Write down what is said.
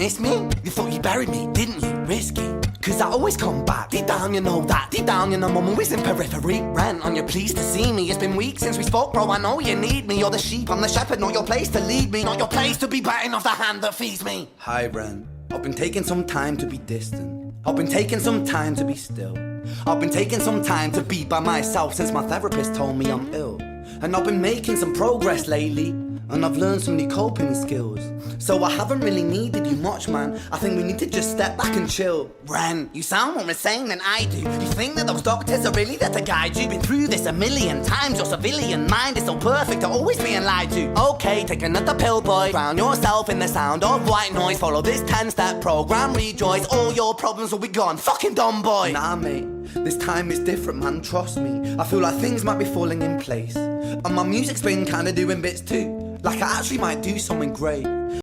miss me? You thought you buried me, didn't you? Risky. Cause I always come back. Deep down you know that. Deep down you know I'm always in periphery. Rent on your pleased to see me. It's been weeks since we spoke, bro. I know you need me. You're the sheep, I'm the shepherd. Not your place to lead me. Not your place to be biting off the hand that feeds me. Hi, Ren. I've been taking some time to be distant. I've been taking some time to be still. I've been taking some time to be by myself since my therapist told me I'm ill. And I've been making some progress lately, and I've learned some new coping skills. So I haven't really needed you much, man. I think we need to just step back and chill. Ren, you sound more insane than I do. You think that those doctors are really there to guide you? Been through this a million times. Your civilian mind is so perfect at always being lied to. Okay, take another pill, boy. Drown yourself in the sound of white noise. Follow this 10-step program, rejoice. All your problems will be gone. Fucking dumb boy. Nah, mate. This time is different, man, trust me. I feel like things might be falling in place. And my music's been kinda doing bits too. Like I actually might do something great.